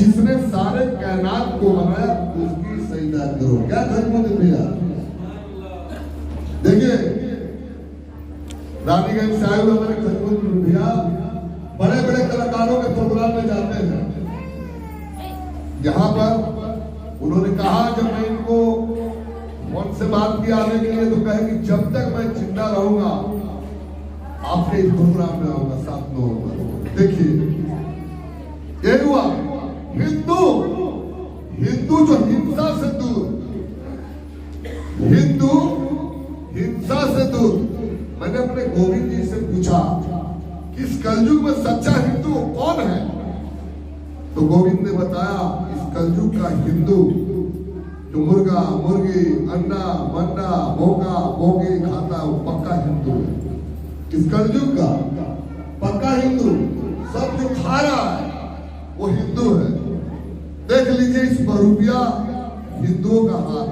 जिसने सारे कायनात को बनाया उसकी सजदा करो। क्या खत्म भैया? देखिए रानीगंज साहिब हमारे खत्म भैया बड़े बड़े कलाकारों के प्रोग्राम में जाते हैं। यहाँ पर उन्होंने कहा जब मैं इनको फोन से बात किया आने के लिए तो कहे कि जब तक मैं जिंदा रहूंगा आपके इस प्रोग्राम में आऊंगा, साथ में होगा। देखिए ये हुआ हिंदू जो हिंसा से दूर, हिंदू हिंसा से दूर। मैंने अपने गोविंद जी से पूछा कि इस कलयुग में सच्चा हिंदू कौन है? तो गोविंद ने बताया इस कलयुग का हिंदू जो मुर्गा मुर्गी अंडा मंडा भोगा भोगी खाता है वो पक्का हिंदू है। इस कलयुग का पक्का हिंदू, सब जो खा रहा है वो हिंदू है। देख लीजिए इस बहुरूपिया हिंदुओं का हाल।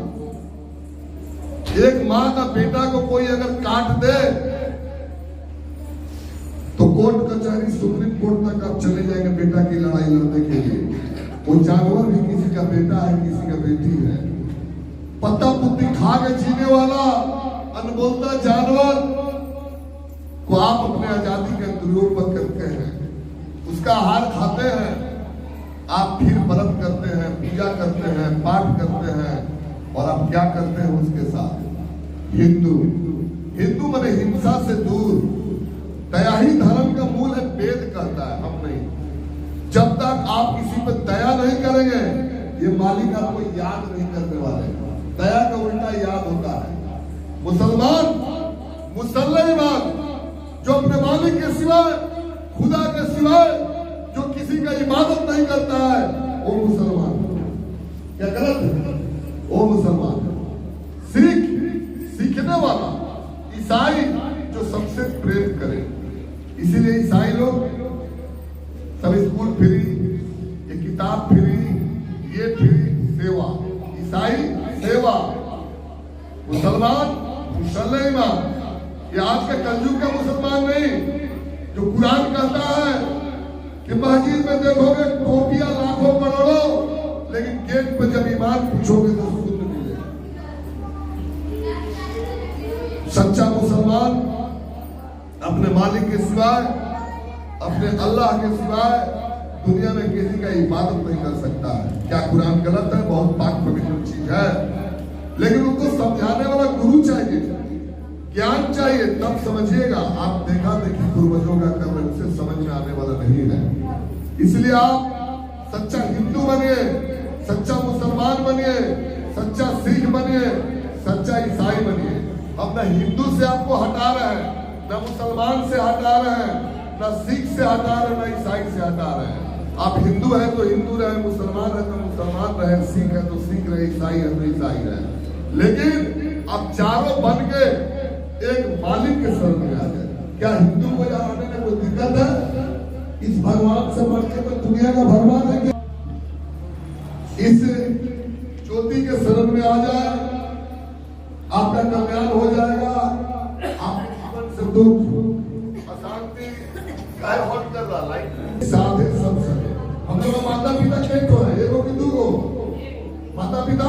एक माँ का बेटा को कोई अगर काट दे तो कोर्ट कचहरी सुप्रीम कोर्ट तक आप चले जाएंगे बेटा की लड़ाई लड़ने के लिए। वो जानवर भी किसी का बेटा है, किसी का बेटी है। पत्ता पुत्ती खा के जीने वाला अनबोलता जानवर को आप अपने आजादी के दुरुपयोग पर करते हैं, उसका आहार खाते हैं, आप फिर व्रत करते हैं, पूजा करते हैं, पाठ करते हैं और आप क्या करते हैं उसके साथ? हिंदू हिंदू माने हिंसा से दूर। दया ही धर्म का मूल है, वेद कहता है, हम नहीं। जब तक आप किसी पर दया नहीं करेंगे ये मालिक आपको याद नहीं करने वाले। दया का उल्टा याद होता है। मुसलमान मुसलमान जो अपने मालिक के सिवाय, खुदा के सिवाय जो किसी का इबादत नहीं करता है वो मुसलमान। क्या गलत है? वो मुसलमान। सिख सीखने वाला, ईसाई जो सबसे प्रेम करे। इसीलिए ईसाई लोग सब स्कूल फ्री, ये किताब फ्री, ये फ्री, सेवा। ईसाई सेवा, मुसलमान मुसलमान। ये आज के कलयुग का मुसलमान नहीं जो कुरान कहता है कि मस्जिद में देखोगे टोपियां लाखों करोड़ों, लेकिन गेट पर जब ईमान पूछोगे तो शून्य मिलेगा। सच्चा मुसलमान अपने मालिक के सिवाय, अपने अल्लाह के सिवाय दुनिया में किसी का इबादत नहीं कर सकता है। क्या कुरान गलत है? बहुत पाक पवित्र चीज है, लेकिन उनको समझाने वाला गुरु चाहिए, ज्ञान चाहिए, तब समझिएगा। आप देखा देखी पूर्वजों का कर रहे, उसे समझ में आने वाला नहीं है। इसलिए आप सच्चा हिंदू बनिए, सच्चा मुसलमान बनिए, सच्चा सिख बनिए, सच्चा ईसाई बनिए। अब न हिंदू से आपको हटा रहे हैं, न मुसलमान से हटा रहे हैं, न सिख से हटा रहे हैं, न ईसाई से हटा रहे हैं। आप हिंदू है तो हिंदू रहे, मुसलमान है तो मुसलमान रहे, सिख है तो सिख रहे, ईसाई है तो ईसाई रहे। लेकिन आप चारों बन के एक मालिक के शरण में आ जाए। क्या हिंदू को यहाँ आने में कोई दिक्कत है? इस भगवान से बढ़ के तो दुनिया का भगवान है। इस ज्योति के शरण में आ जाए, आपका कल्याण हो जाएगा। आप जीवन से दुख अशांति काय हट कर रहा लाइट साधे सब सके। हम लोग माता पिता एक हो है, एक कि दो हो? माता पिता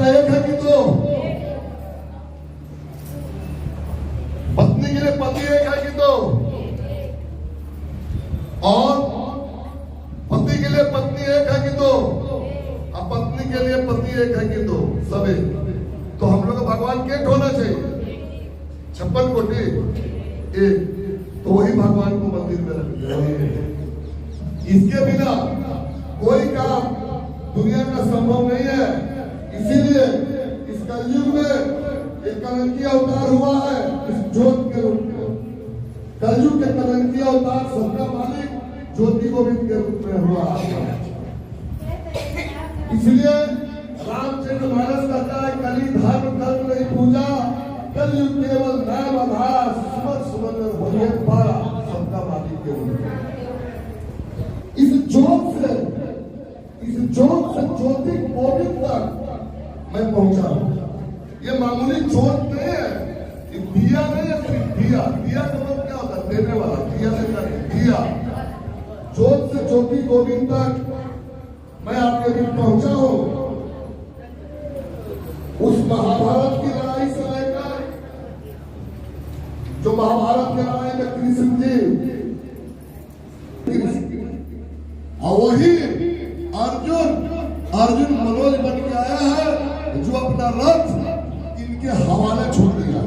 एक है कि दो? पत्नी के लिए पति एक है कि दो? और पति के लिए पत्नी एक है कि दो? अब पत्नी के लिए पति एक है कि दो? सब एक। तो हम लोग भगवान के होना चाहिए 56 कोटि एक, तो वही भगवान को मंदिर में रख दिया। इसके बिना कोई काम दुनिया का संभव नहीं है। इसीलिए इस कलयुग में एक कलंकी अवतार हुआ है इस ज्योत के रूप में। कलयुग के कलंकी अवतार सबका मालिक ज्योति गोविंद के रूप में हुआ है। इसलिए रामचंद्र महाराज कहता है कली धर्म कर्म नहीं पूजा, कलयुग केवल नाम आधार, सुमन सुमन होइए पारा, सबका मालिक के रूप में। इस ज्योत से ज्योति गोविंद तक मैं पहुंचा हूं। ये मामूली ज्योत नहीं है, ये दिया नहीं है, सिर्फ दिया। दिया का मतलब क्या होता है? देने वाला। दिया से दिया, ज्योत से ज्योति देवकी गोविंद तक मैं आपके बीच पहुंचा हूं। उस महाभारत की लड़ाई से लेकर जो महाभारत की लड़ाई में कृष्ण जी और वही अर्जुन मनोज बन के आया है जो अपना रथ इनके हवाले छोड़ दिया।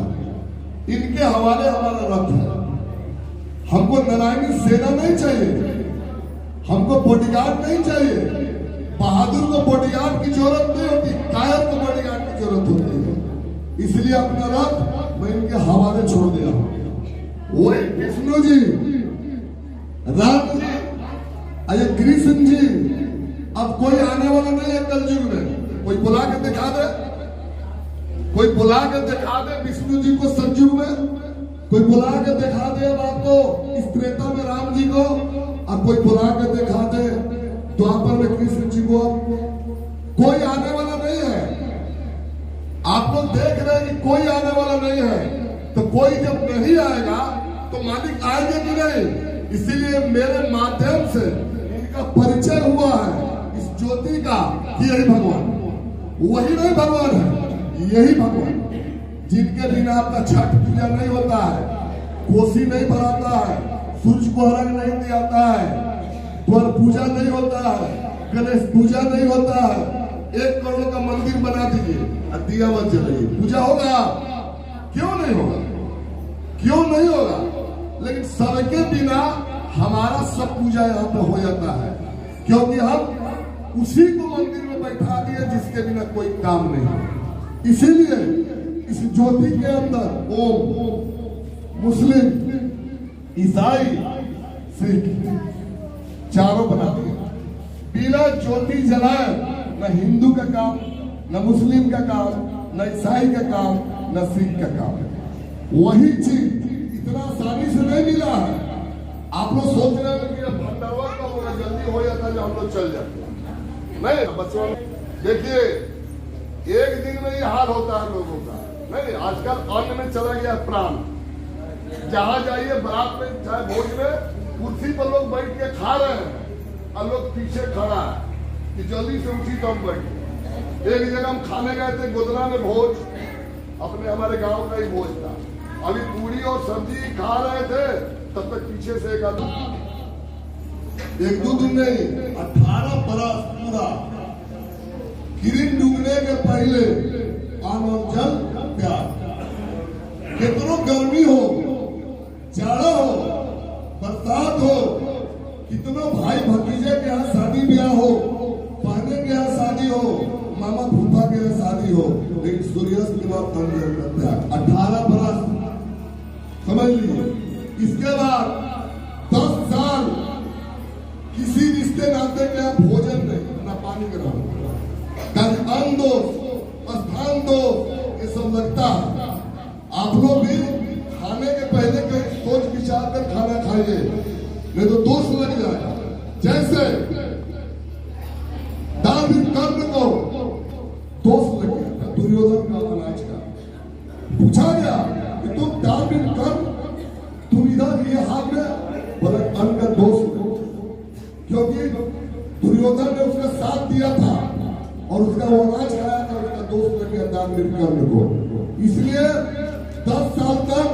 इनके हवाले हमारा रथ है। हमको नारायणी सेना नहीं चाहिए, हमको बॉडीगार्ड नहीं चाहिए। बहादुर को बॉडीगार्ड की जरूरत नहीं होती, कायर को बॉडीगार्ड की जरूरत होती है। इसलिए अपना रथ मैं इनके हवाले छोड़ दिया। वही विष्णु जी, राम जी, अजय कृष्ण जी, अब कोई आने वाला नहीं है कलयुग में। कोई बुला के दिखा दे, कोई बुला के दिखा दे विष्णु जी को सतयुग में, कोई बुला के दिखा दे अब आपको इस त्रेता में राम जी को, और कोई बुला के दिखा दे द्वापर में कृष्ण जी को। कोई आने वाला नहीं है। आप लोग देख रहे हैं कि कोई आने वाला नहीं है, तो कोई जब नहीं आएगा तो मालिक आएंगे कि नहीं। इसीलिए मेरे माध्यम से इनका परिचय हुआ है इस ज्योति का कि यही भगवान, वही नहीं भगवान है, यही भगवान जिनके बिना आपका छठ पूजा नहीं होता है, कोसी नहीं भराता है, सूर्य को अर्घ नहीं दियाता है, द्वार पूजा नहीं होता है, गणेश पूजा नहीं होता है। 1 करोड़ का मंदिर बना दीजिए और दिया मत जलाइए, पूजा होगा? क्यों नहीं होगा? क्यों नहीं होगा? लेकिन सबके बिना हमारा सब पूजा यहाँ पे हो जाता है, क्योंकि हम उसी को मंदिर में बैठा दिए जिसके बिना कोई काम नहीं। इसीलिए इस ज्योति के अंदर ओम, मुस्लिम, ईसाई, सिख चारों बना दिए। बिना ज्योति जलाए न हिंदू का काम, न मुस्लिम का काम, न ईसाई का काम, न सिख का काम। वही चीज इतना आसानी से नहीं मिला है। आप लोग सोच रहे हैं कि भंडारा का होगा, जल्दी हो जाता है जब हम लोग चल जाते हैं। नहीं बच्चों, देखिए एक दिन में ये हाल होता है लोगों का। नहीं, आजकल अन्न में चला गया प्राण। जहां जाइए बारात में चाहे भोज में, कुर्सी पर लोग बैठ के खा रहे हैं और लोग पीछे खड़ा है कि जल्दी से उठी तो हम बैठे। एक जगह हम खाने गए थे गोदरा में भोज, अपने हमारे गांव का ही भोज था। अभी पूरी और सब्जी खा रहे थे, तब तक पीछे से एक आदमी, 1-2 दिन नहीं 18 बरस पूरा किरण डूबने के पहले अन्न और जल प्यार। कितनो गर्मी हो, जाड़ा हो, बरसात हो, कितनो भाई भतीजे के यहाँ शादी ब्याह हो, बहने के यहाँ शादी हो, मामा फूफा के यहाँ शादी हो, लेकिन सूर्यास्त के बाद अन्न जल का प्यार 18 बरस समझ लीजिए। इसके बाद 10 साल किसी रिश्ते नाते के यहाँ भोजन नहीं, ना पानी का अन्न दो, स्थान दो, ये सब लगता है। आप लोग भी खाने के पहले कहीं सोच विचार कर खाना खाइए, नहीं तो दोष लग जाएगा। जैसे दान कर्म को दोष लग गया दुर्योधन का अनाज का, पूछा गया कि तुम दान कर्म, तुम इधर ये हाथ में बोले अन्न का दोष, क्योंकि दुर्योधन ने उसका साथ दिया था और उसका वो अनाज खाया था, उसका दोष लग गया दान कर्म को। इसलिए 10 साल तक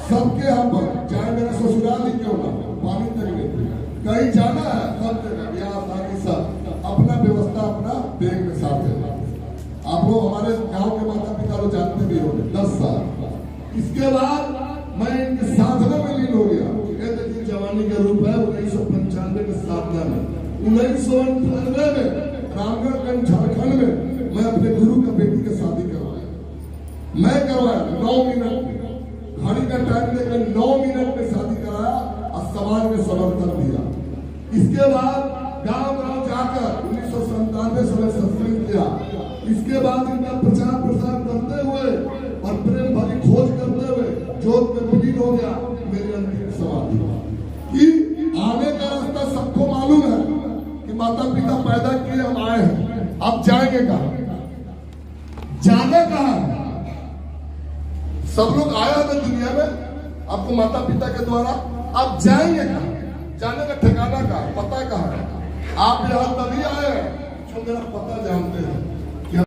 सबके यहाँ पर, चाहे मेरा ससुराल ही क्यों ना, पानी तक नहीं, कहीं जाना है सब जगह ब्याह शादी सब अपना व्यवस्था अपना बैग में साथ है। आप लोग हमारे गांव के माता पिता लोग जानते भी होंगे। 10 साल इसके बाद मैं इनकी साधना में लीन हो गया। कहते कि जवानी का रूप है 1995 के साधना में, 1998 में रामगढ़ झारखंड में मैं अपने गुरु का बेटी की शादी करवाया। मैं करवाया 9 मिनट घड़ी का टाइम लेकर 9 मिनट में शादी कराया और समाज में समर्थन दिया। इसके बाद गांव-गांव जाकर 1997 से मैं सत्संग किया। इसके बाद इनका प्रचार प्रसार करते हुए और प्रेम भरी खोज करते हुए जोत में विलीन हो गया मेरी अंतिम समाधि। कि आने का रास्ता सबको मालूम है कि माता पिता पैदा किए, हम आए हैं, अब जाएंगे कहाँ, जाना कहाँ? सब लोग आया है दुनिया में आपको माता पिता के द्वारा, अब जाएंगे कहाँ? जाने का ठिकाना कहाँ, पता कहाँ है? आप यहाँ तभी आए जो मेरा पता जानते हैं।